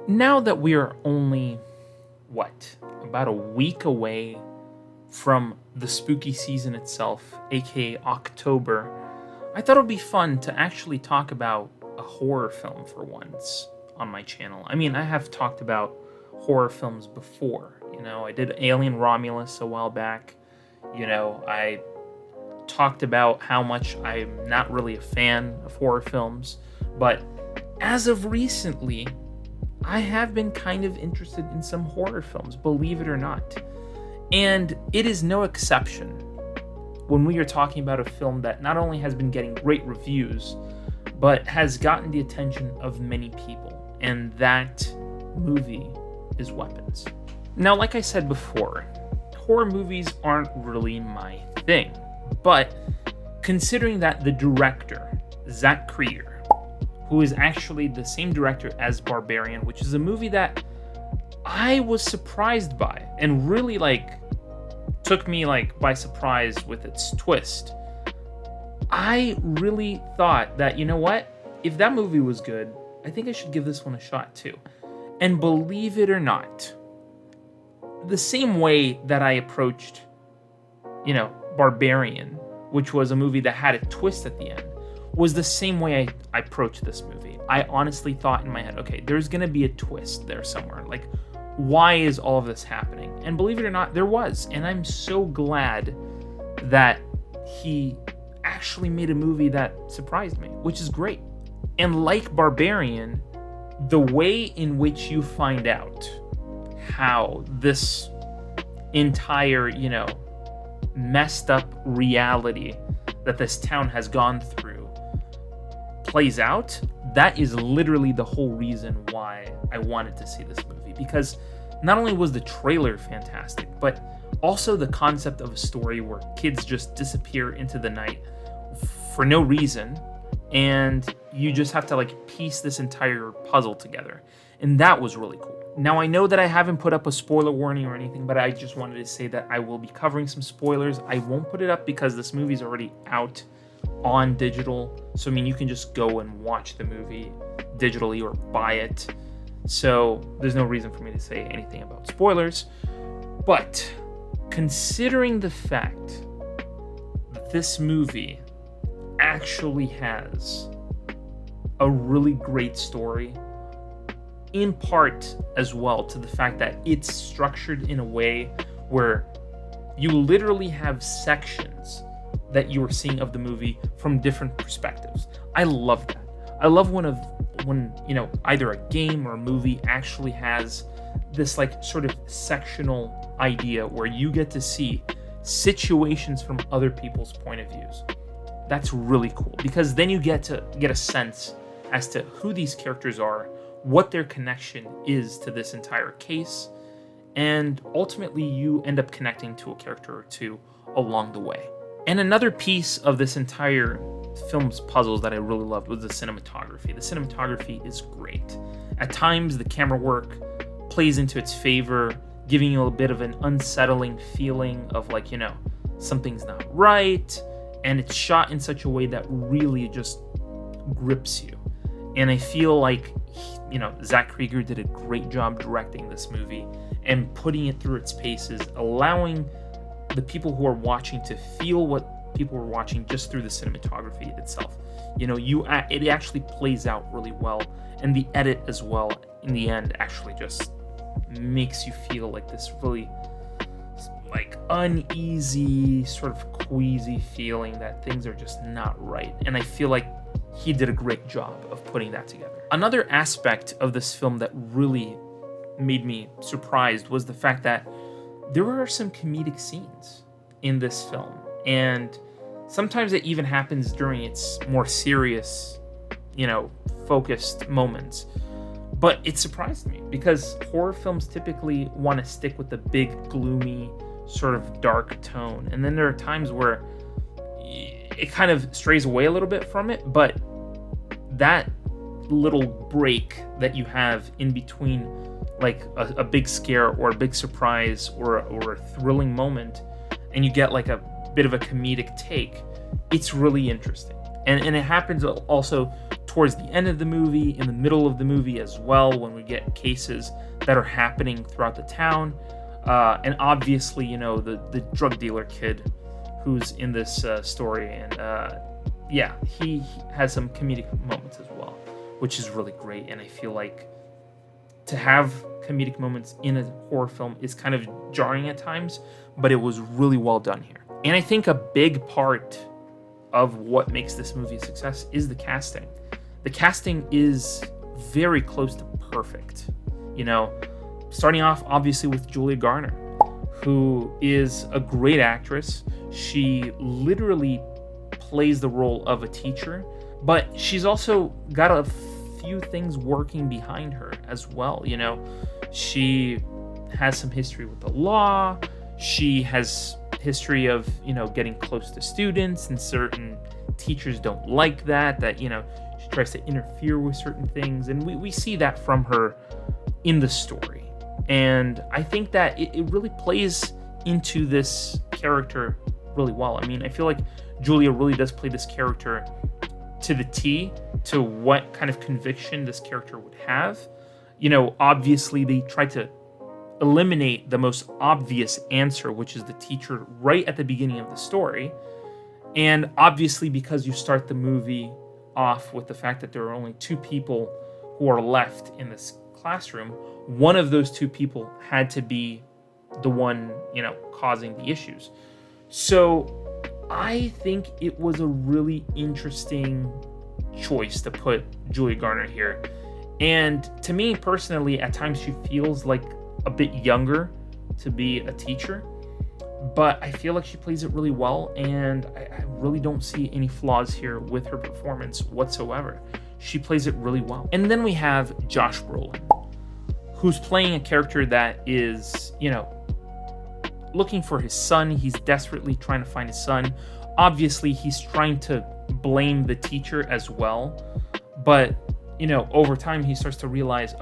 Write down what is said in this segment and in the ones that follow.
Now that we are only, about a week away from the spooky season itself, aka October, I thought it would be fun to actually talk about a horror film for once on my channel. I mean, I have talked about horror films before. I did Alien Romulus a while back. I talked about how much I'm not really a fan of horror films, but as of recently, I have been kind of interested in some horror films, believe it or not. And it is no exception when we are talking about a film that not only has been getting great reviews, but has gotten the attention of many people. And that movie is Weapons. Now, like I said before, horror movies aren't really my thing. But considering that the director, Zach Cregger, who is actually the same director as Barbarian, which is a movie that I was surprised by and really took me by surprise with its twist. I really thought that, if that movie was good, I think I should give this one a shot too. And believe it or not, the same way that I approached, Barbarian, which was a movie that had a twist at the end, was the same way I approached this movie. I honestly thought in my head, okay, there's gonna be a twist there somewhere. Why is all of this happening? And believe it or not, there was. And I'm so glad that he actually made a movie that surprised me, which is great. And like Barbarian, the way in which you find out how this entire, messed up reality that this town has gone through plays out, that is literally the whole reason why I wanted to see this movie. Because not only was the trailer fantastic, but also the concept of a story where kids just disappear into the night for no reason, and you just have to piece this entire puzzle together. And that was really cool. Now, I know that I haven't put up a spoiler warning or anything, but I just wanted to say that I will be covering some spoilers. I won't put it up because this movie's already out on digital. So, you can just go and watch the movie digitally or buy it. So, there's no reason for me to say anything about spoilers. But, considering the fact that this movie actually has a really great story, in part as well to the fact that it's structured in a way where you literally have sections that you are seeing of the movie from different perspectives. I love that. I love when either a game or a movie actually has this sort of sectional idea where you get to see situations from other people's point of views. That's really cool because then you get a sense as to who these characters are, what their connection is to this entire case, and ultimately you end up connecting to a character or two along the way. And another piece of this entire film's puzzles that I really loved was the cinematography. The cinematography is great. At times, the camera work plays into its favor, giving you a bit of an unsettling feeling of something's not right, and it's shot in such a way that really just grips you. And I feel Zach Cregger did a great job directing this movie and putting it through its paces, allowing the people who are watching to feel what people were watching just through the cinematography itself. It actually plays out really well, and the edit as well in the end actually just makes you feel this really uneasy, sort of queasy feeling that things are just not right. And I feel like he did a great job of putting that together. Another aspect of this film that really made me surprised was the fact that there are some comedic scenes in this film. And sometimes it even happens during its more serious, focused moments. But it surprised me because horror films typically want to stick with the big, gloomy, sort of dark tone. And then there are times where it kind of strays away a little bit from it, but that little break that you have in between a big scare or a big surprise or a thrilling moment, and you get a bit of a comedic take, it's really interesting. And it happens also towards the end of the movie, in the middle of the movie as well, when we get cases that are happening throughout the town. And obviously, the drug dealer kid who's in this story. And he has some comedic moments as well, which is really great. And I feel like to have comedic moments in a horror film is kind of jarring at times, but it was really well done here. And I think a big part of what makes this movie a success is the casting. The casting is very close to perfect. Starting off obviously with Julia Garner, who is a great actress. She literally plays the role of a teacher, but she's also got a few things working behind her as well. She has some history with the law. She has history of, getting close to students, and certain teachers don't like that, she tries to interfere with certain things. And we see that from her in the story. And I think that it really plays into this character really well. I mean, I feel like Julia really does play this character to the T, to what kind of conviction this character would have. Obviously they try to eliminate the most obvious answer, which is the teacher, right at the beginning of the story. And obviously, because you start the movie off with the fact that there are only two people who are left in this classroom, one of those two people had to be the one, causing the issues. So I think it was a really interesting choice to put Julia Garner here. And to me personally, at times she feels like a bit younger to be a teacher, but I feel like she plays it really well, and I really don't see any flaws here with her performance whatsoever. She plays it really well. And then we have Josh Brolin, who's playing a character that is, looking for his son. He's desperately trying to find his son. Obviously, he's trying to blame the teacher as well, but, over time he starts to realize,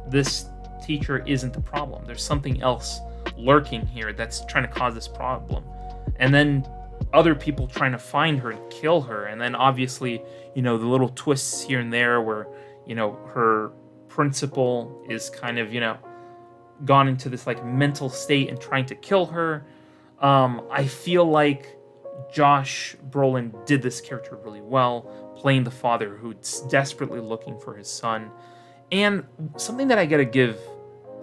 this teacher isn't the problem. There's something else lurking here that's trying to cause this problem. And then other people trying to find her and kill her. And then obviously, the little twists here and there where, her principal is kind of, gone into this like mental state and trying to kill her. I feel like Josh Brolin did this character really well, playing the father who's desperately looking for his son. And something that I gotta give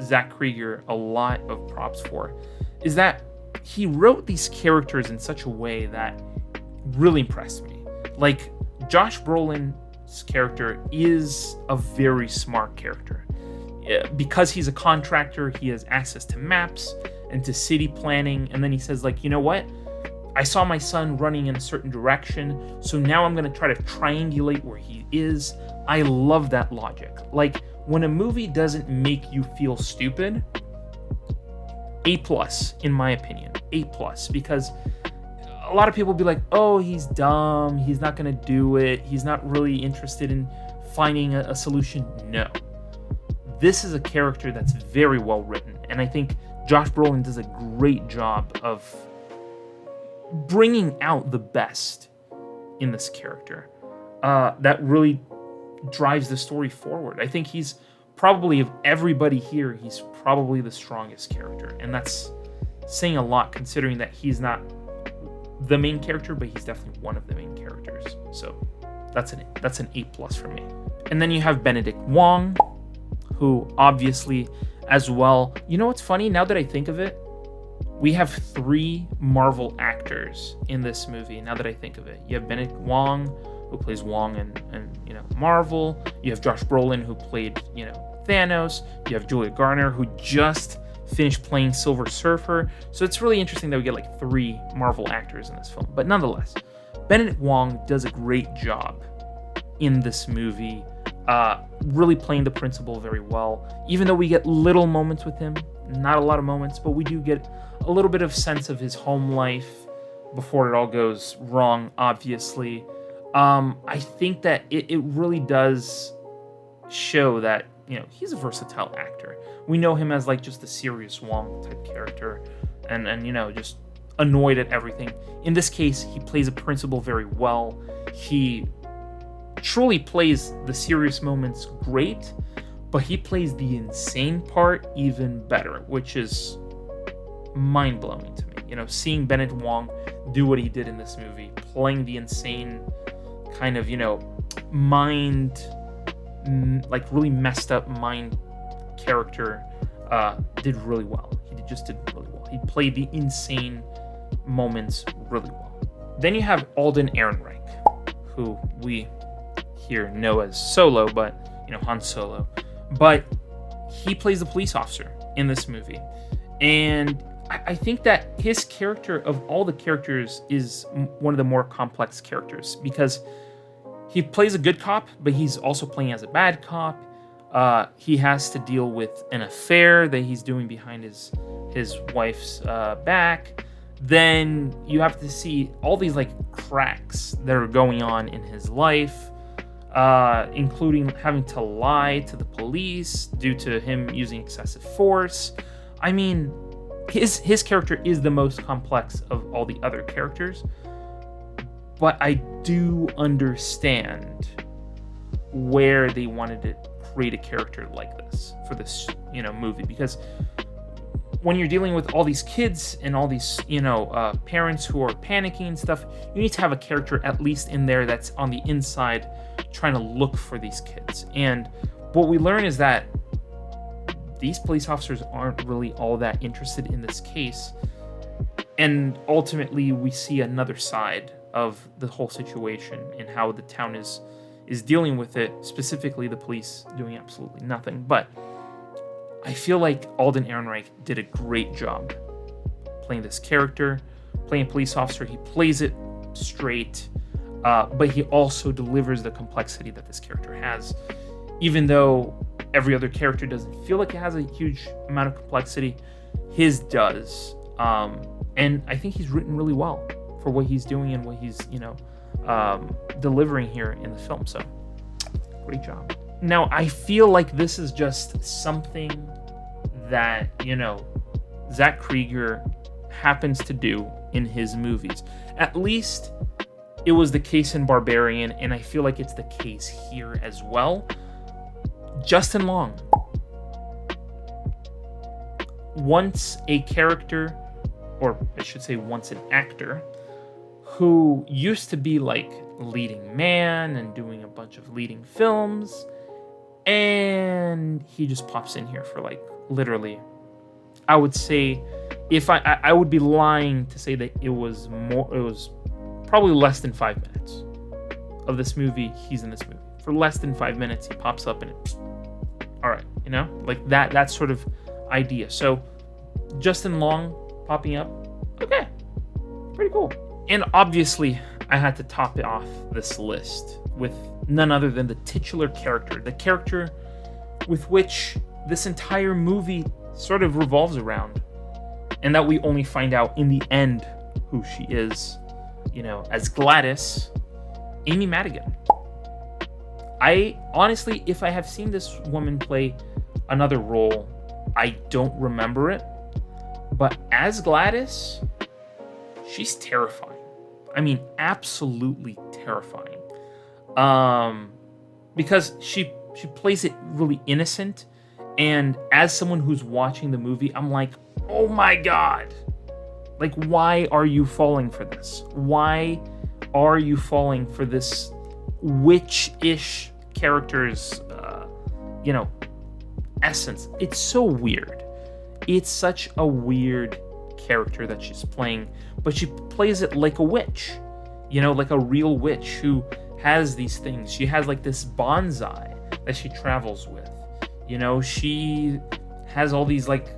Zach Cregger a lot of props for is that he wrote these characters in such a way that really impressed me. Like, Josh Brolin's character is a very smart character. Because he's a contractor, he has access to maps and to city planning. And then he says, like, you know what? I saw my son running in a certain direction, so now I'm going to try to triangulate where he is. I love that logic. Like, when a movie doesn't make you feel stupid, A+, in my opinion. A+, because a lot of people be like, oh, he's dumb, he's not going to do it, he's not really interested in finding a solution. No. This is a character that's very well written, and I think Josh Brolin does a great job of bringing out the best in this character. That really drives the story forward. I think he's probably, of everybody here, he's probably the strongest character, and that's saying a lot considering that he's not the main character, but he's definitely one of the main characters. So that's an A+ for me. And then you have Benedict Wong, who obviously as well, you know what's funny, now that I think of it, we have 3 Marvel actors in this movie. Now that I think of it, you have Benedict Wong, who plays Wong and Marvel. You have Josh Brolin, who played Thanos. You have Julia Garner, who just finished playing Silver Surfer. So it's really interesting that we get like 3 Marvel actors in this film. But nonetheless, Benedict Wong does a great job in this movie, really playing the principal very well. Even though we get little moments with him, not a lot of moments, but we do get a little bit of sense of his home life before it all goes wrong, obviously. I think that it really does show that, he's a versatile actor. We know him as like just a serious Wong type character and just annoyed at everything. In this case, he plays a principal very well. He truly plays the serious moments great, but he plays the insane part even better, which is mind-blowing to me. Seeing Bennett Wong do what he did in this movie, playing the insane kind of, mind, like really messed up mind character, did really well. He just did really well. He played the insane moments really well. Then you have Alden Ehrenreich, who we here know as Solo, but Han Solo. But he plays the police officer in this movie, and I think that his character, of all the characters, is one of the more complex characters, because he plays a good cop, but he's also playing as a bad cop. He has to deal with an affair that he's doing behind his wife's back. Then you have to see all these like cracks that are going on in his life, including having to lie to the police due to him using excessive force. I mean, his character is the most complex of all the other characters, but I do understand where they wanted to create a character like this for this, movie, because when you're dealing with all these kids and all these, parents who are panicking and stuff, you need to have a character at least in there that's on the inside trying to look for these kids. And what we learn is that these police officers aren't really all that interested in this case. And ultimately, we see another side of the whole situation and how the town is dealing with it, specifically the police doing absolutely nothing. But I feel like Alden Ehrenreich did a great job playing this character, playing a police officer. He plays it straight, but he also delivers the complexity that this character has. Even though every other character doesn't feel like it has a huge amount of complexity, his does. And I think he's written really well for what he's doing and what he's, delivering here in the film. So, great job. Now, I feel like this is just something that, Zach Cregger happens to do in his movies. At least it was the case in Barbarian, and I feel like it's the case here as well. Justin Long. Once a character, or I should say once an actor, who used to be like leading man and doing a bunch of leading films, and he just pops in here for like literally, I would say, if I would be lying to say that it was probably less than 5 minutes of this movie. He's in this movie for less than 5 minutes. He pops up and it, all right, like that sort of idea. So Justin Long popping up, okay, pretty cool. And obviously, I had to top it off this list with none other than the titular character, the character with which this entire movie sort of revolves around, and that we only find out in the end who she is, as Gladys, Amy Madigan. I honestly, if I have seen this woman play another role, I don't remember it, but as Gladys, she's terrifying. I mean, absolutely terrifying. Because she plays it really innocent, and as someone who's watching the movie, I'm like, oh my god, like, why are you falling for this? Why are you falling for this witch-ish character's, essence? It's so weird. It's such a weird character that she's playing, but she plays it like a witch, like a real witch who has these things. She has like this bonsai that she travels with, she has all these like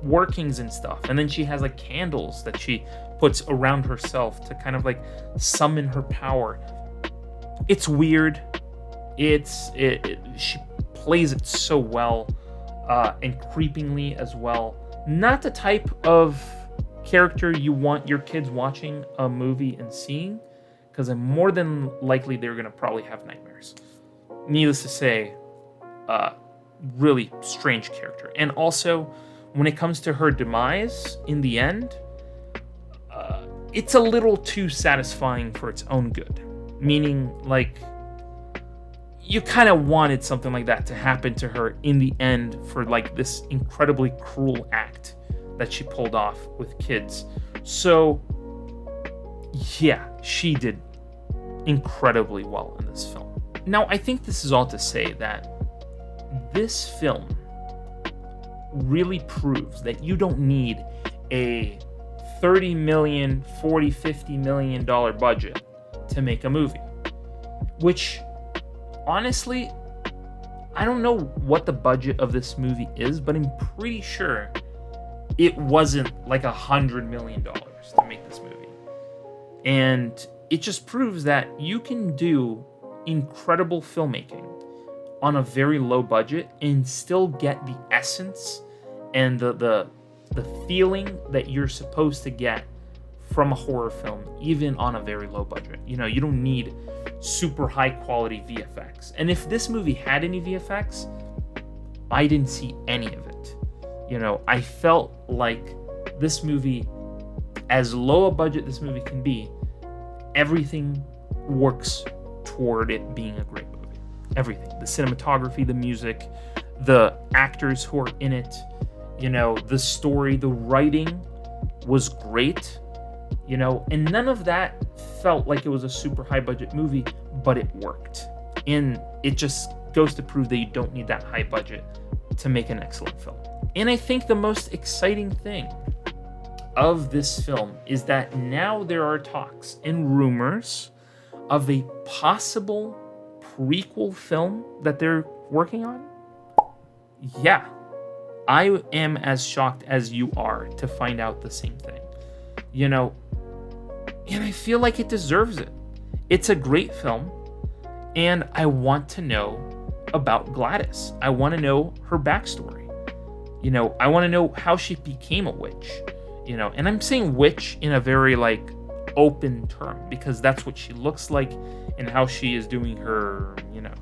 workings and stuff, and then she has like candles that she puts around herself to kind of like summon her power. It's weird. She plays it so well, and creepingly as well. Not the type of character you want your kids watching a movie and seeing, because more than likely they're gonna probably have nightmares. Needless to say, really strange character. And also, when it comes to her demise in the end, it's a little too satisfying for its own good. Meaning, like, you kind of wanted something like that to happen to her in the end for like this incredibly cruel act that she pulled off with kids. So yeah, she did incredibly well in this film. Now, I think this is all to say that this film really proves that you don't need a $30 million, $40, $50 million budget to make a movie. Which, honestly, I don't know what the budget of this movie is, but I'm pretty sure it wasn't like $100 million to make this movie. And it just proves that you can do incredible filmmaking on a very low budget and still get the essence and the feeling that you're supposed to get from a horror film, even on a very low budget. You know, you don't need super high quality VFX. And if this movie had any VFX, I didn't see any of it. You know, I felt like this movie, as low a budget this movie can be, everything works toward it being a great movie. Everything. The cinematography, the music, the actors who are in it, you know, the story, the writing was great, you know, and none of that felt like it was a super high budget movie, but it worked. And it just goes to prove that you don't need that high budget to make an excellent film. And I think the most exciting thing of this film is that now there are talks and rumors of a possible prequel film that they're working on. Yeah, I am as shocked as you are to find out the same thing. You know, and I feel like it deserves it. It's a great film, and I want to know about Gladys. I want to know her backstory. You know, I want to know how she became a witch. You know, and I'm saying witch in a very like open term because that's what she looks like and how she is doing her, you know,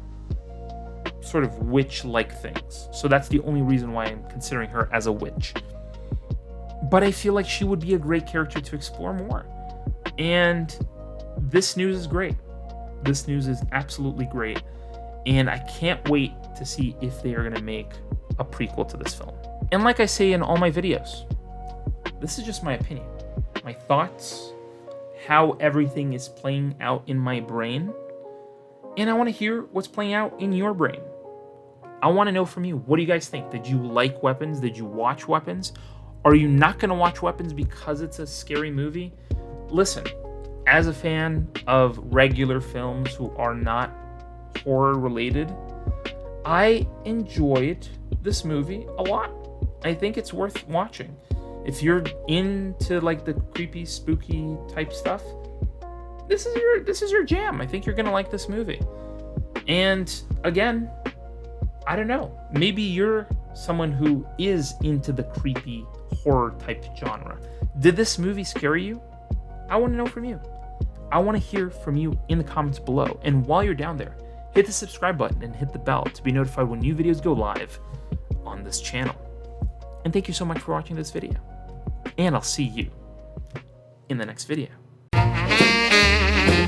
sort of witch-like things. So that's the only reason why I'm considering her as a witch. But I feel like she would be a great character to explore more. And this news is great. This news is absolutely great. And I can't wait to see if they are going to make a prequel to this film. And like I say in all my videos, this is just my opinion, my thoughts, how everything is playing out in my brain. And I want to hear what's playing out in your brain. I want to know from you, what do you guys think? Did you like Weapons? Did you watch Weapons? Are you not going to watch Weapons because it's a scary movie? Listen, as a fan of regular films who are not horror related, I enjoyed this movie a lot. I think it's worth watching. If you're into like the creepy, spooky type stuff, this is your jam. I think you're gonna like this movie. And again, I don't know. Maybe you're someone who is into the creepy horror type genre. Did this movie scare you? I want to know from you. I want to hear from you in the comments below. And while you're down there, hit the subscribe button and hit the bell to be notified when new videos go live on this channel. And thank you so much for watching this video. And I'll see you in the next video.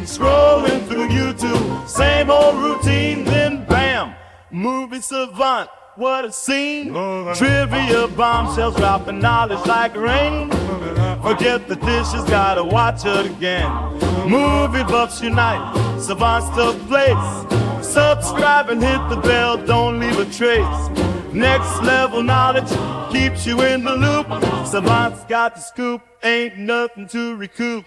Scrolling through YouTube, same old routine, then bam, movie savant, what a scene. Trivia bombshells dropping knowledge like rain. Forget the dishes, gotta watch it again. Movie buffs unite, savants to place. Subscribe and hit the bell, don't leave a trace. Next level knowledge keeps you in the loop. Savant's got the scoop, ain't nothing to recoup.